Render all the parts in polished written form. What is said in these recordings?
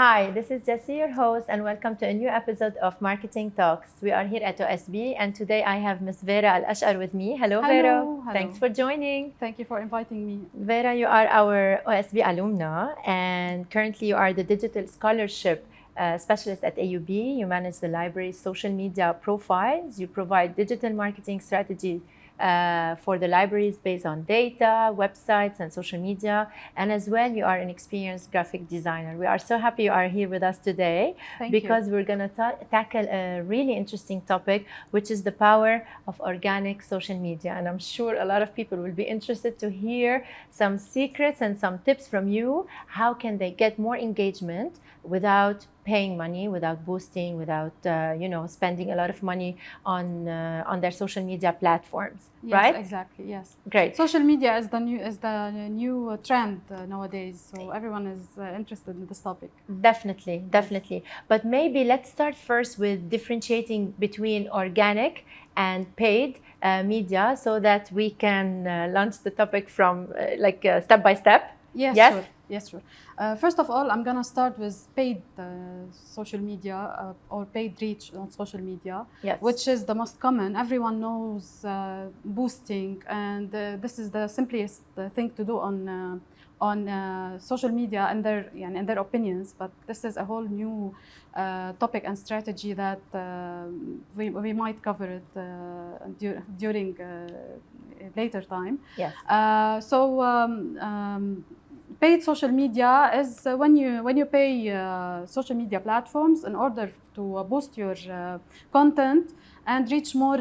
Hi, this is Jessie, your host, and welcome to a new episode of Marketing Talks. We are here at OSB, and today I have Ms. Vera Al-Ashar with me. Hello, Vera. Hello. Thanks for joining. Thank you for inviting me. Vera, you are our OSB alumna, and currently you are the Digital Scholarship Specialist at AUB. You manage the library's social media profiles. You provide digital marketing strategy for the libraries based on data, websites, and social media. And as well, you are an experienced graphic designer. We are so happy you are here with us today because we're going to tackle a really interesting topic, which is the power of organic social media. And I'm sure a lot of people will be interested to hear some secrets and some tips from you. How can they get more engagement without paying money, without boosting, without spending a lot of money on their social media platforms? Yes, right? Exactly. Yes. Great. Social media is the new trend nowadays, so everyone is interested in this topic. Definitely. But maybe let's start first with differentiating between organic and paid media, so that we can launch the topic from step by step. Yes. Sure. First of all, I'm gonna start with paid social media or paid reach on social media, which is the most common. Everyone knows boosting, and this is the simplest thing to do on social media and their opinions. But this is a whole new topic and strategy that we might cover it during later time. Yes. Paid social media is when you pay social media platforms in order to boost your content and reach more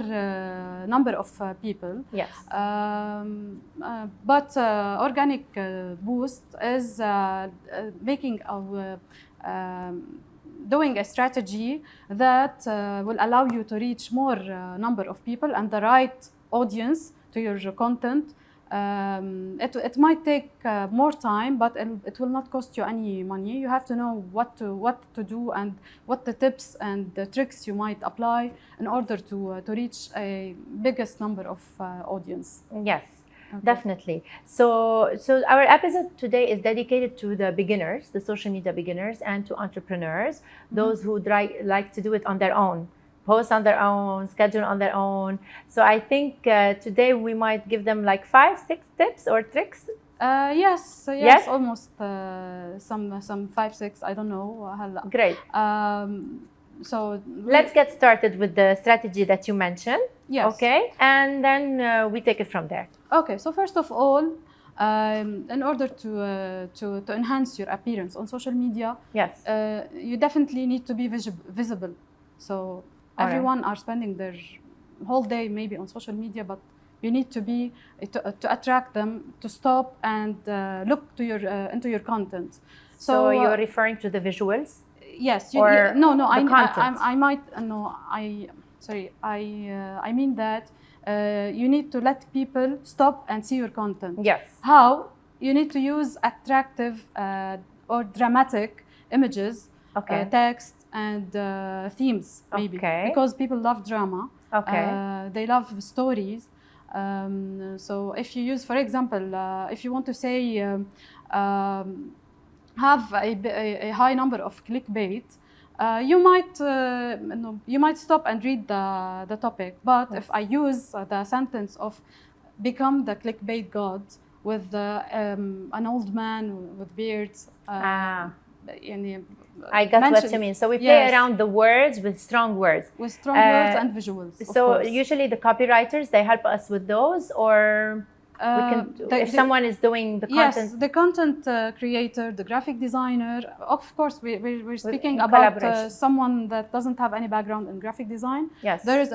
number of people. Yes. But organic boost is doing a strategy that will allow you to reach more number of people and the right audience to your content. It might take more time, but it will not cost you any money. You have to know what to do and what the tips and the tricks you might apply in order to reach a biggest number of audience. Yes. Okay. Definitely. So our episode today is dedicated to the beginners, the social media beginners, and to entrepreneurs, those who like to do it on their own. Post on their own, schedule on their own. So I think today we might give them like 5-6 tips or tricks. Yes, almost some 5-6. I don't know. Great. So let's get started with the strategy that you mentioned. Yes. Okay, and then we take it from there. Okay. So first of all, in order to enhance your appearance on social media, yes, you definitely need to be visible. So everyone are spending their whole day maybe on social media, but you need to be to attract them to stop and look to into your content. So you're referring to the visuals? Yes. Or no. I mean that you need to let people stop and see your content. Yes. How? You need to use attractive or dramatic images, text, and themes, maybe, because people love drama. They love stories. So if you use, for example, if you want to say have a high number of clickbait, you might stop and read the topic. But if I use the sentence of become the clickbait god with an old man with beards. I got what you mean. So we play around the words with strong words. With strong words and visuals. So usually the copywriters, they help us with those, or we can, if someone is doing the content. Yes, the content creator, the graphic designer. Of course, we're speaking about someone that doesn't have any background in graphic design. Yes. There is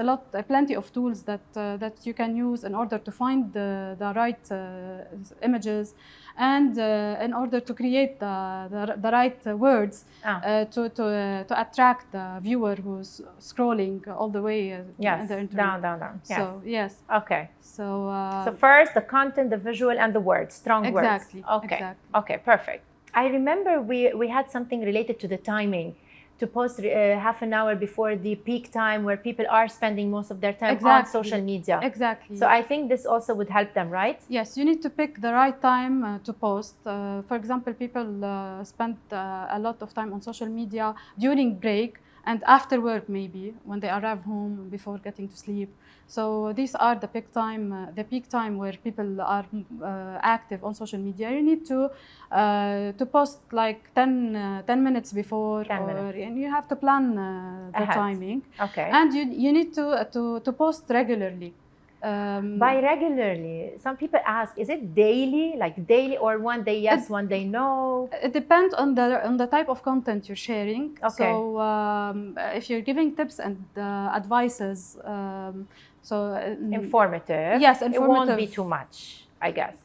plenty of tools that you can use in order to find the right images, and in order to create the right words to attract the viewer who's scrolling all the way in the internet. Down. Yes. So yes. Okay. So first the content, the visual, and the words, strong words. Exactly. Okay. Okay. Perfect. I remember we had something related to the timing. to post half an hour before the peak time where people are spending most of their time on social media. Exactly. So I think this also would help them, right? Yes, you need to pick the right time to post. For example, people spend a lot of time on social media during break and after work, maybe when they arrive home before getting to sleep. So these are the peak time where people are active on social media. You need to post like 10 minutes before, 10 minutes. And you have to plan the timing. Okay. And you need to post regularly. By regularly, some people ask, is it daily, like daily, or one day yes, one day no? It depends on the type of content you're sharing. Okay. So if you're giving tips and advices, informative. Yes, informative. It won't be too much, I guess.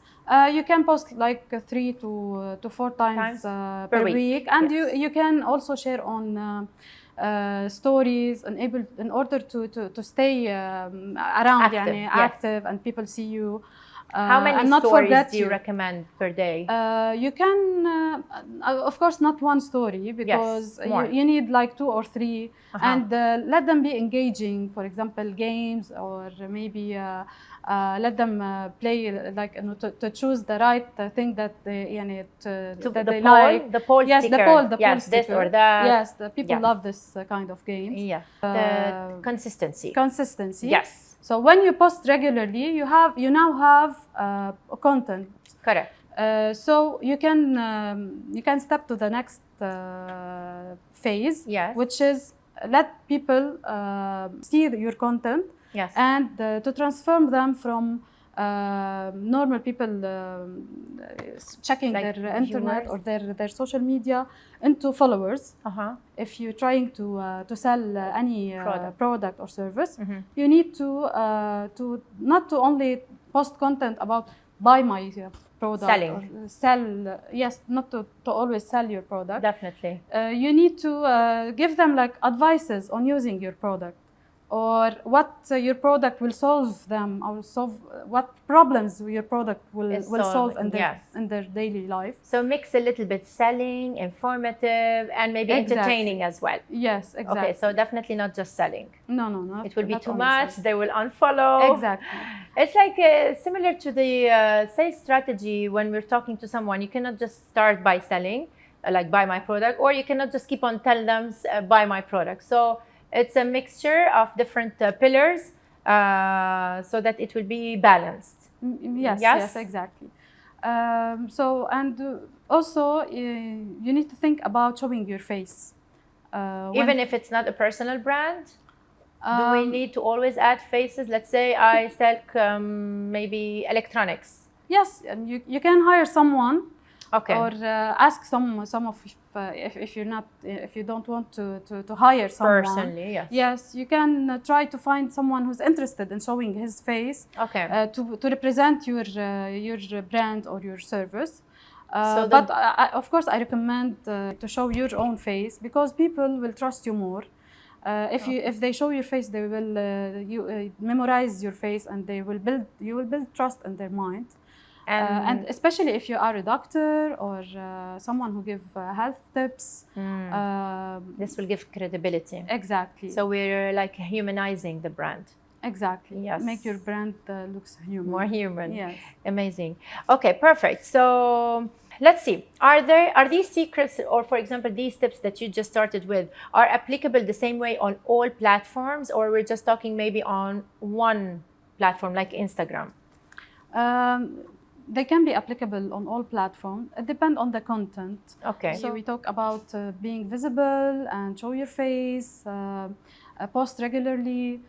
You can post like 3 to 4 times per week, and yes. you can also share on stories in order to stay around, active, and people see you. How many and not stories forget do you recommend per day? You can, of course, not one story, because you need like 2 or 3, and let them be engaging. For example, games, or maybe let them play, like to choose the right thing that they like. The poll yes, sticker. The poll yes, sticker. This or that. Yes, the people love this kind of games. Yes, the consistency. Consistency. Yes. So when you post regularly, you now have content. Correct. So you can step to the next phase, which is let people see your content, and to transform them from normal people checking like their internet or their social media into followers. If you're trying to sell any product or service, you need to not to only post content about buy my product. Selling. Or sell, yes, not to always sell your product. Definitely. You need to give them like advices on using your product, or what your product will solve them, or solve what problems your product will solve in their daily life. So mix a little bit selling, informative, and maybe entertaining as well. Yes, exactly. Okay, so definitely not just selling. No. It will be too much. They will unfollow. Exactly. It's like similar to the sales strategy when we're talking to someone. You cannot just start by selling, like buy my product, or you cannot just keep on telling them buy my product. So it's a mixture of different pillars so that it will be balanced. Yes, exactly. So, and also you need to think about showing your face. Even if it's not a personal brand? Do we need to always add faces? Let's say I sell maybe electronics. Yes, and you can hire someone. Okay. Or ask some of if you don't want to hire someone personally. Yes, you can try to find someone who's interested in showing his face. Okay. To represent your brand or your service. But of course, I recommend to show your own face, because people will trust you more. If they show your face, they will memorize your face, and you will build trust in their mind. And especially if you are a doctor or someone who gives health tips. This will give credibility. Exactly. So we're like humanizing the brand. Exactly. Yes. Make your brand looks human. More human. Yes. Amazing. Okay, perfect. So let's see. Are these secrets, or for example, these tips that you just started with, are applicable the same way on all platforms, or we're just talking maybe on one platform like Instagram? They can be applicable on all platforms. It depends on the content. Okay. So we talk about being visible and show your face, post regularly.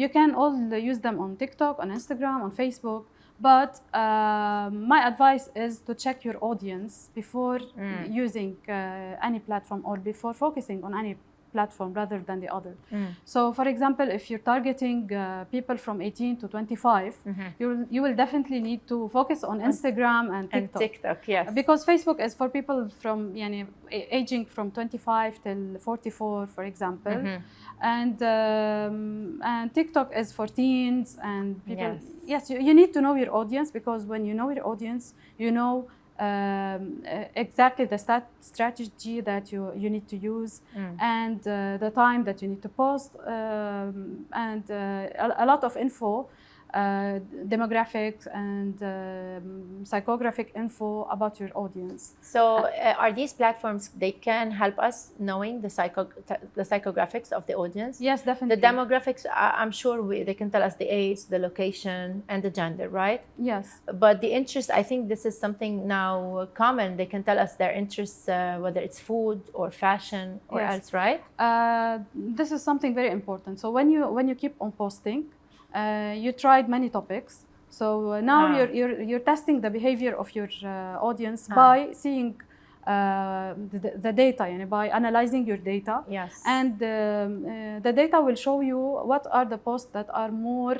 You can all use them on TikTok, on Instagram, on Facebook. But my advice is to check your audience before using any platform, or before focusing on any platform rather than the other. So for example, if you're targeting people from 18 to 25, you will definitely need to focus on Instagram and TikTok. And TikTok, yes. Because Facebook is for people from aging from 25 till 44, for example. And TikTok is for teens and people. Yes, you need to know your audience, because when you know your audience, you know exactly the strategy that you need to use, and the time that you need to post, and a lot of info, demographics and psychographic info about your audience. So are these platforms, they can help us knowing the psychographics of the audience? Yes, definitely. The demographics, I'm sure they can tell us the age, the location, and the gender, right? Yes. But the interest, I think this is something now common. They can tell us their interests, whether it's food or fashion or else, right? This is something very important. So when you keep on posting, you tried many topics. So now you're testing the behavior of your audience by seeing the data, by analyzing your data. Yes. And the data will show you what are the posts that are more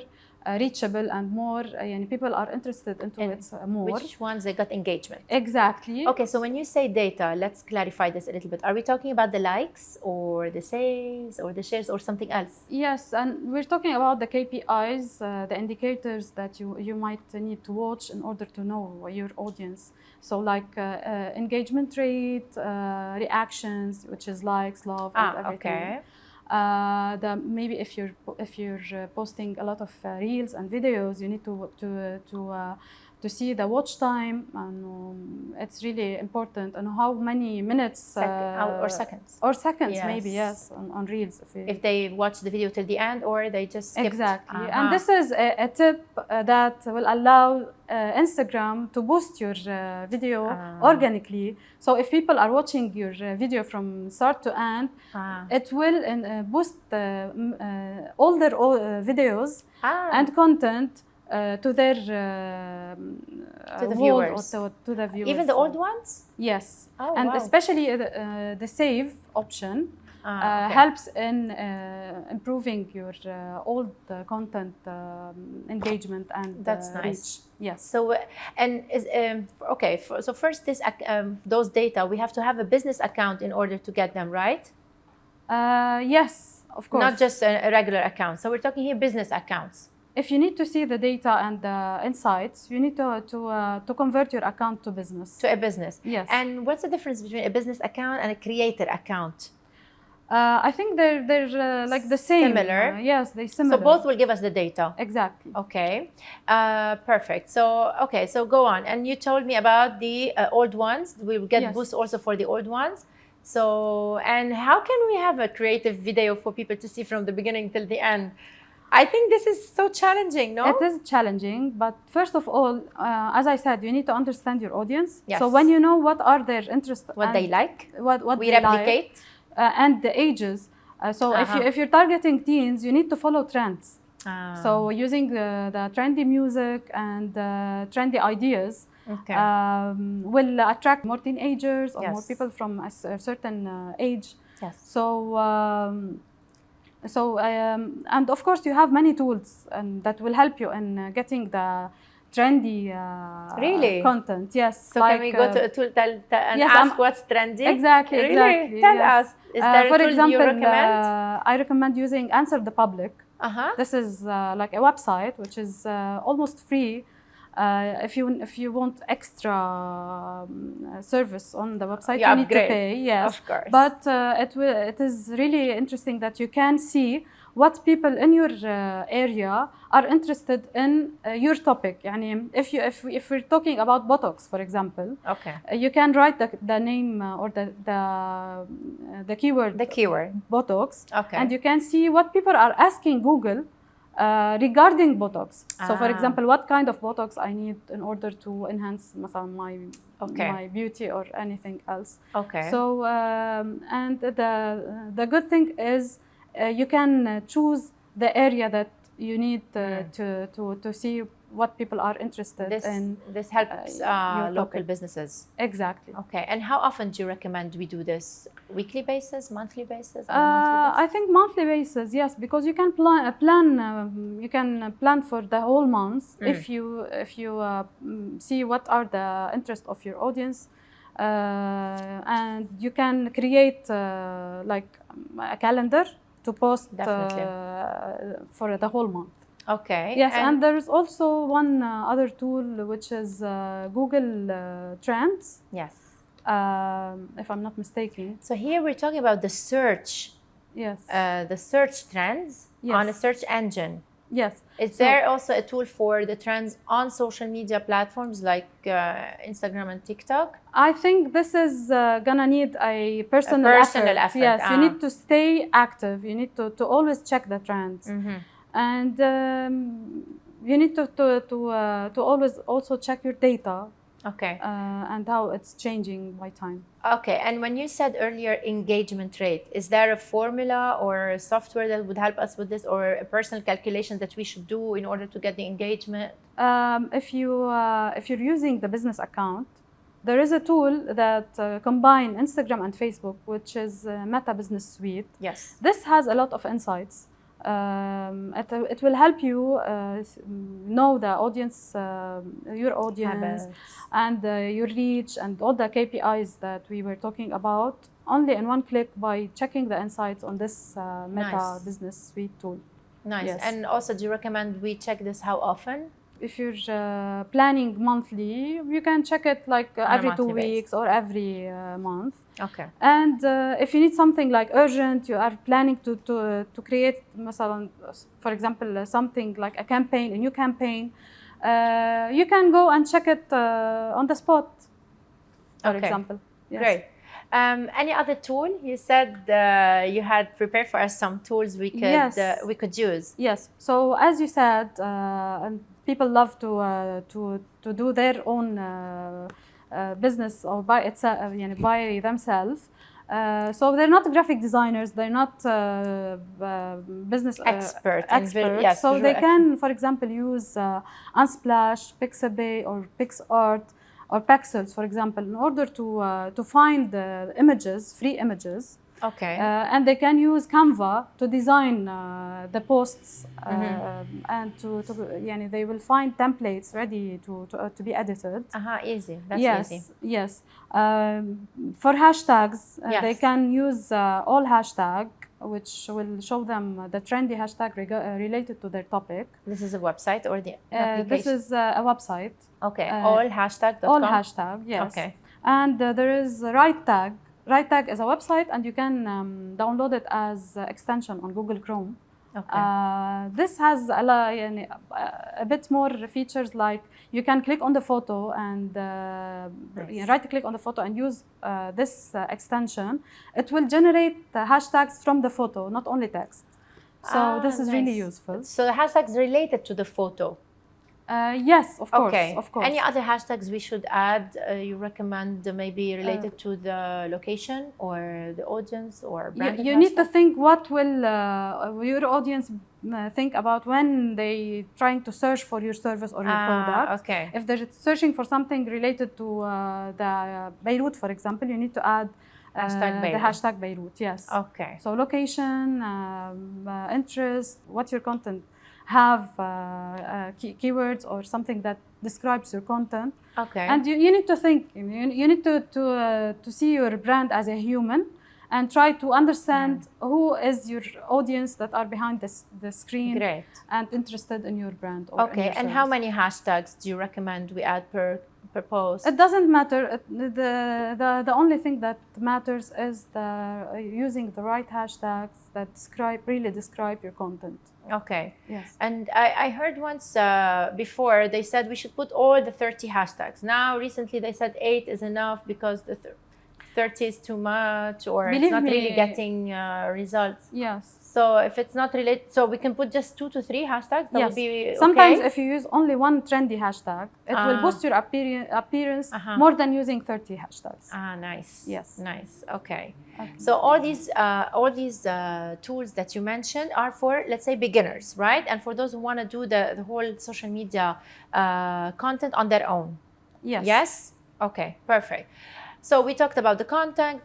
reachable and more, people are interested into it more. Which ones they got engagement? Exactly. Okay, so when you say data, let's clarify this a little bit. Are we talking about the likes or the saves or the shares or something else? Yes, and we're talking about the KPIs, the indicators that you might need to watch in order to know your audience. So like engagement rate, reactions, which is likes, love, and everything. Okay. Maybe if you're posting a lot of reels and videos, you need to see the watch time, and it's really important, and how many minutes or seconds. Or seconds, yes. Maybe, yes, on reels. If they watch the video till the end, or they just skipped. Exactly. And this is a tip that will allow Instagram to boost your video organically. So if people are watching your video from start to end, it will boost all their videos and content to their to the viewers. Or to the viewers. Even the old ones? Yes. Oh, and wow. especially the save option helps in improving your old content engagement and that's nice. reach. Yes. So and is okay. So first, those data, we have to have a business account in order to get them, right? Yes, of course. Not just a regular account. So we're talking here business accounts. If you need to see the data and the insights, you need to convert your account to business. To a business. Yes. And what's the difference between a business account and a creator account? I think they're like the same. Similar. Yes, they're similar. So both will give us the data. Exactly. Okay. Perfect. So okay. So go on. And you told me about the old ones. We will get boost also for the old ones. So, and how can we have a creative video for people to see from the beginning till the end? I think this is so challenging, no? It is challenging, but first of all, as I said, you need to understand your audience. Yes. So when you know what are their interests, what they like, what we replicate, and the ages. So if you're targeting teens, you need to follow trends. So using the trendy music and trendy ideas will attract more teenagers or more people from a certain age. Yes. So, and of course, you have many tools that will help you in getting the trendy content. Yes. So like, can we go to a tool and ask what's trendy? Exactly. Really? Exactly. Tell us. Is there for a tool example, you recommend? I recommend using Answer the Public. This is like a website which is almost free. If you want extra service on the website, you need to pay. Yes, of course. But it is really interesting that you can see what people in your area are interested in your topic. Yani if we're talking about Botox, for example, you can write the name or the keyword. The keyword Botox, and you can see what people are asking Google. Regarding Botox. So for example, what kind of Botox I need in order to enhance my beauty or anything else. So and the good thing is you can choose the area that you need to see what people are interested in. This helps local businesses. Exactly. Okay. And how often do you recommend we do this? Weekly basis, monthly basis? I think monthly basis, yes, because you can plan for the whole month if you see what are the interests of your audience, and you can create like a calendar to post for the whole month. Okay. Yes, and there's also one other tool which is Google Trends. Yes. If I'm not mistaken. So here we're talking about the search. Yes. The search trends on a search engine. Yes. Is there also a tool for the trends on social media platforms like Instagram and TikTok? I think this is gonna need a personal effort. Yes, you need to stay active. You need to always check the trends, and you need to always also check your data. Okay. And how it's changing by time. Okay, and when you said earlier engagement rate, is there a formula or a software that would help us with this, or a personal calculation that we should do in order to get the engagement? If you're using the business account, there is a tool that combines Instagram and Facebook, which is Meta Business Suite. Yes. This has a lot of insights. It will help you know the audience, your audience, and your reach, and all the KPIs that we were talking about, only in one click by checking the insights on this Meta Business Suite tool. Nice. Yes. And also, do you recommend we check this how often? If you're planning monthly, you can check it like every 2 weeks or every month. Okay. And if you need something like urgent, you are planning to create, for example, something like a campaign, a new campaign, you can go and check it on the spot, for example. Yes. Great. Any other tool? You said you had prepared for us some tools we could use. Yes. So as you said, and people love to do their own business or by themselves. So they're not graphic designers. They're not business experts. Yes, so they can, for example, use Unsplash, Pixabay, or PixArt, or Pexels, for example, in order to find the images, free images. Okay. And they can use Canva to design the posts, and they will find templates ready to be edited. Easy. That's easy. Yes. For hashtags, they can use all hashtag, which will show them the trendy hashtag related to their topic. This is a website or the application? This is a website. Okay. Allhashtag.com? All hashtag, yes. Okay. And there is Right Tag. Right Tag is a website, and you can download it as extension on Google Chrome. Okay. This has a bit more features, like you can click on the photo and right-click on the photo and use this extension. It will generate the hashtags from the photo, not only text. So this is really useful. So the hashtags related to the photo? Yes, of course. Okay. Of course. Any other hashtags we should add? You recommend maybe related to the location or the audience or brand? You need to think what will your audience think about when they trying to search for your service or your product. Okay. If they're searching for something related to the Beirut, for example, you need to add the hashtag Beirut. Yes. Okay. So location, interest, what's your content have keywords or something that describes your content. Okay. And you need to think, you need to see your brand as a human and try to understand who is your audience that are behind the screen. Great. And interested in your brand. Or okay, and how many hashtags do you recommend we add per post? It doesn't matter. The only thing that matters is using the right hashtags that really describe your content. Okay. Yes. And I heard once before they said we should put all the 30 hashtags. Now recently they said 8 is enough because the 30 is too much, or it's not really getting results. Yes. So if it's not related, so we can put just 2 to 3 hashtags. That would be okay. Sometimes if you use only one trendy hashtag, it will boost your appearance more than using 30 hashtags. Nice. Yes. Nice. Okay. So all these tools that you mentioned are for, let's say, beginners, right? And for those who want to do the whole social media content on their own. Yes. Yes. Okay. Perfect. So we talked about the content,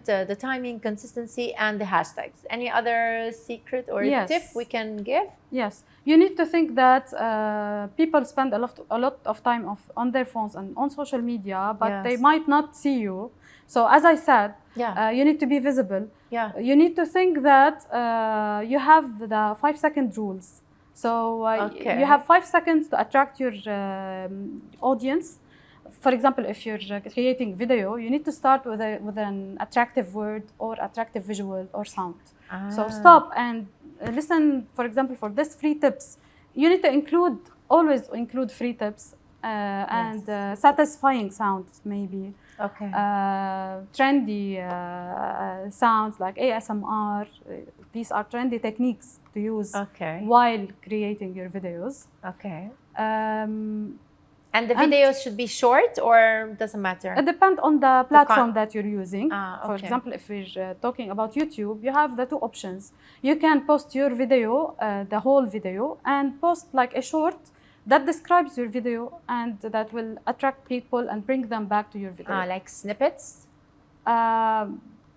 the timing, consistency, and the hashtags. Any other secret or tip we can give? Yes, you need to think that people spend a lot of time on their phones and on social media, but they might not see you. So as I said, you need to be visible. Yeah. You need to think that you have the 5-second rules. So you have 5 seconds to attract your audience. For example, if you're creating video, you need to start with an attractive word or attractive visual or sound. So stop and listen. For example, for this free tips, you need to always include free tips and satisfying sounds, maybe. Okay. Trendy sounds like ASMR. These are trendy techniques to use while creating your videos. Okay. And the videos should be short or doesn't matter? It depends on the platform that you're using. Okay. For example, if we're talking about YouTube, you have the 2 options. You can post your video, the whole video, and post like a short that describes your video and that will attract people and bring them back to your video. Like snippets?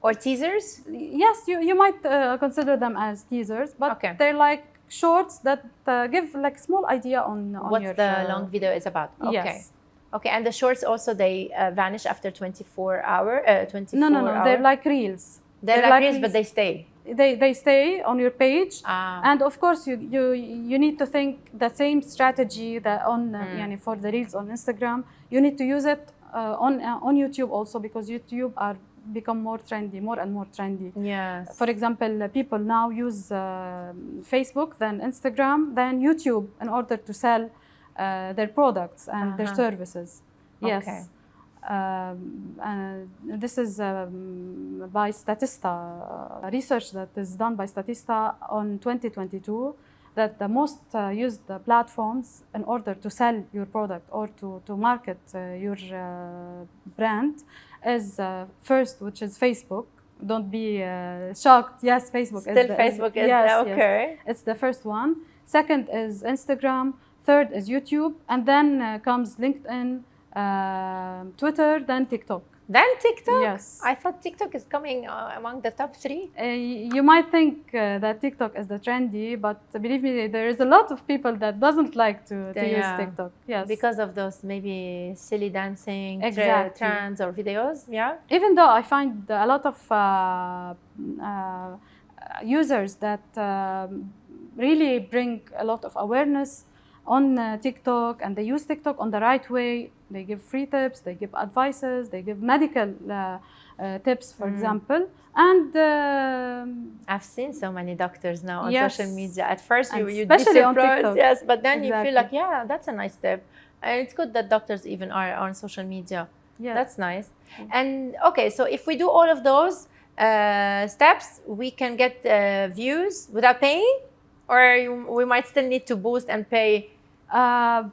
Or teasers? Yes, you might consider them as teasers, but they're like shorts that give like small idea on what your the long video is about. Okay. Yes. Okay, and the shorts also, they vanish after 24 hours? No, they're like reels. They're like reels, but they stay. They stay on your page, and of course you need to think the same strategy that on for the reels on Instagram. You need to use it on YouTube also, because YouTube are become more and more trendy. Yes. For example, people now use Facebook, then Instagram, then YouTube in order to sell their products and their services. Yes. Okay. This is by Statista, research that is done by Statista on 2022, that the most used platforms in order to sell your product or to market your brand is first, which is Facebook. Don't be shocked. Yes, Facebook Facebook is okay. Yes. It's the first one. Second is Instagram. Third is YouTube, and then comes LinkedIn, Twitter, then TikTok. Then TikTok? Yes. I thought TikTok is coming among the top 3. You might think that TikTok is the trendy, but believe me, there is a lot of people that doesn't like to use TikTok. Yes. Because of those maybe silly dancing trends or videos, yeah? Even though I find a lot of users that really bring a lot of awareness on TikTok, and they use TikTok on the right way. They give free tips, they give advices, they give medical tips, for example. And I've seen so many doctors now on social media. At first, you'd be especially on surprised, TikTok. yes, but then you feel like, yeah, that's a nice tip. And it's good that doctors even are on social media. Yeah, that's nice. And okay, so if we do all of those steps, we can get views without paying, or we might still need to boost and pay.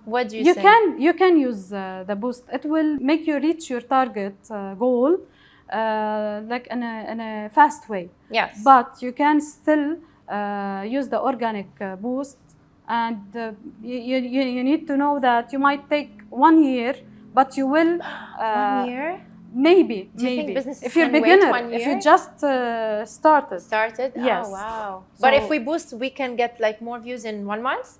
What do you think? You can use the boost. It will make you reach your target goal like in a fast way. Yes. But you can still use the organic boost, and you need to know that you might take 1 year, but you will 1 year. Maybe. Do you think businesses if you're can beginner, wait 1 year? if you just started. Yes. Oh wow. So, but if we boost, we can get like more views in 1 month.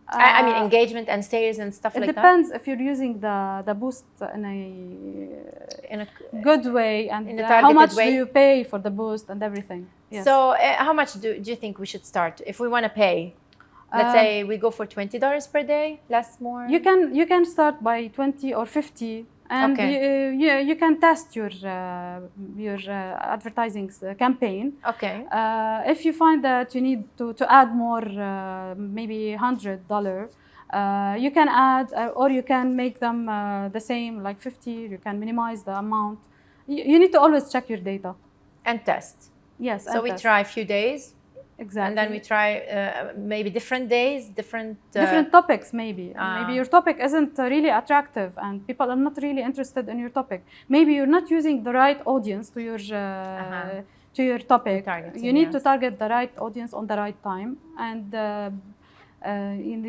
I mean, engagement and sales and stuff like that. It depends if you're using the boost in a good way, and how much do you pay for the boost and everything. Yes. So how much do you think we should start if we want to pay? Let's say we go for $20 per day, less, more. You can start by 20 or 50. And you can test your advertising campaign. Okay. If you find that you need to add more, maybe $100, you can add, or you can make them the same, like 50. You can minimize the amount. You need to always check your data and test. Yes. So we try a few days. Exactly. And then we try maybe different days, different topics maybe. Maybe your topic isn't really attractive and people are not really interested in your topic. Maybe you're not using the right audience to your topic. You need to target the right audience on the right time. And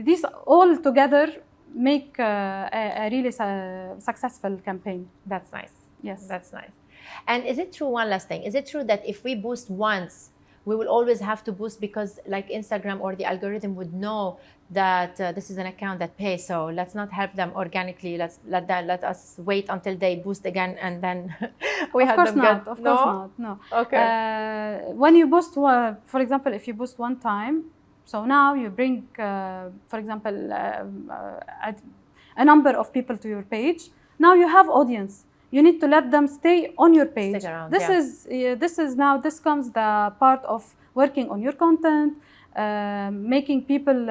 these all together make a really successful campaign. That's nice. Yes. That's nice. And is it true, one last thing, is it true that if we boost once, we will always have to boost because like Instagram or the algorithm would know that this is an account that pays, so let's not help them organically. Let us wait until they boost again and then we have them get. Of course not. No. Okay. When you boost, for example, if you boost one time, So now you bring, for example, a number of people to your page. Now you have audience. You need to let them stay on your page. Stick around, This comes the part of working on your content, making people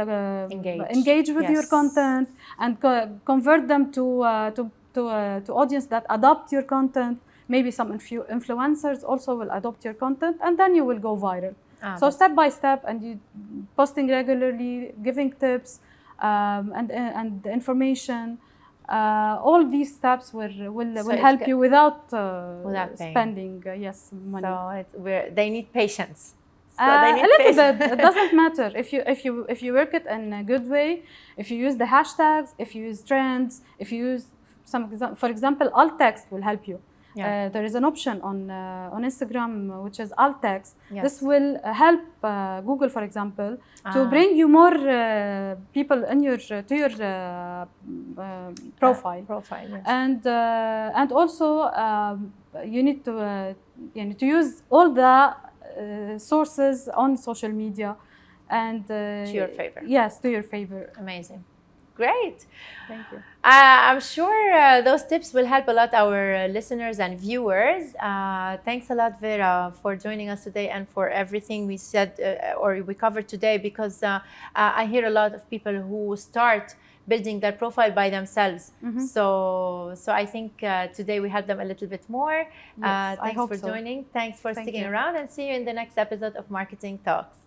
engage with your content, and convert them to audience that adopt your content. Maybe some influencers also will adopt your content, and then you will go viral. So step by step, and you posting regularly, giving tips and information. All these steps will help you without spending money. So they need patience. So a little bit. It doesn't matter if you work it in a good way. If you use the hashtags, if you use trends, if you use for example, alt text will help you. There is an option on Instagram which is alt text. This will help Google, for example, to bring you more people in to your profile. And also you need to use all the sources on social media and to your favor. Yes, to your favor. Amazing. Great. Thank you. I'm sure those tips will help a lot our listeners and viewers. Thanks a lot, Vera, for joining us today and for everything we said or we covered today, because I hear a lot of people who start building their profile by themselves. So I think today we helped them a little bit more. Thanks for joining. Thanks for sticking around, and see you in the next episode of Marketing Talks.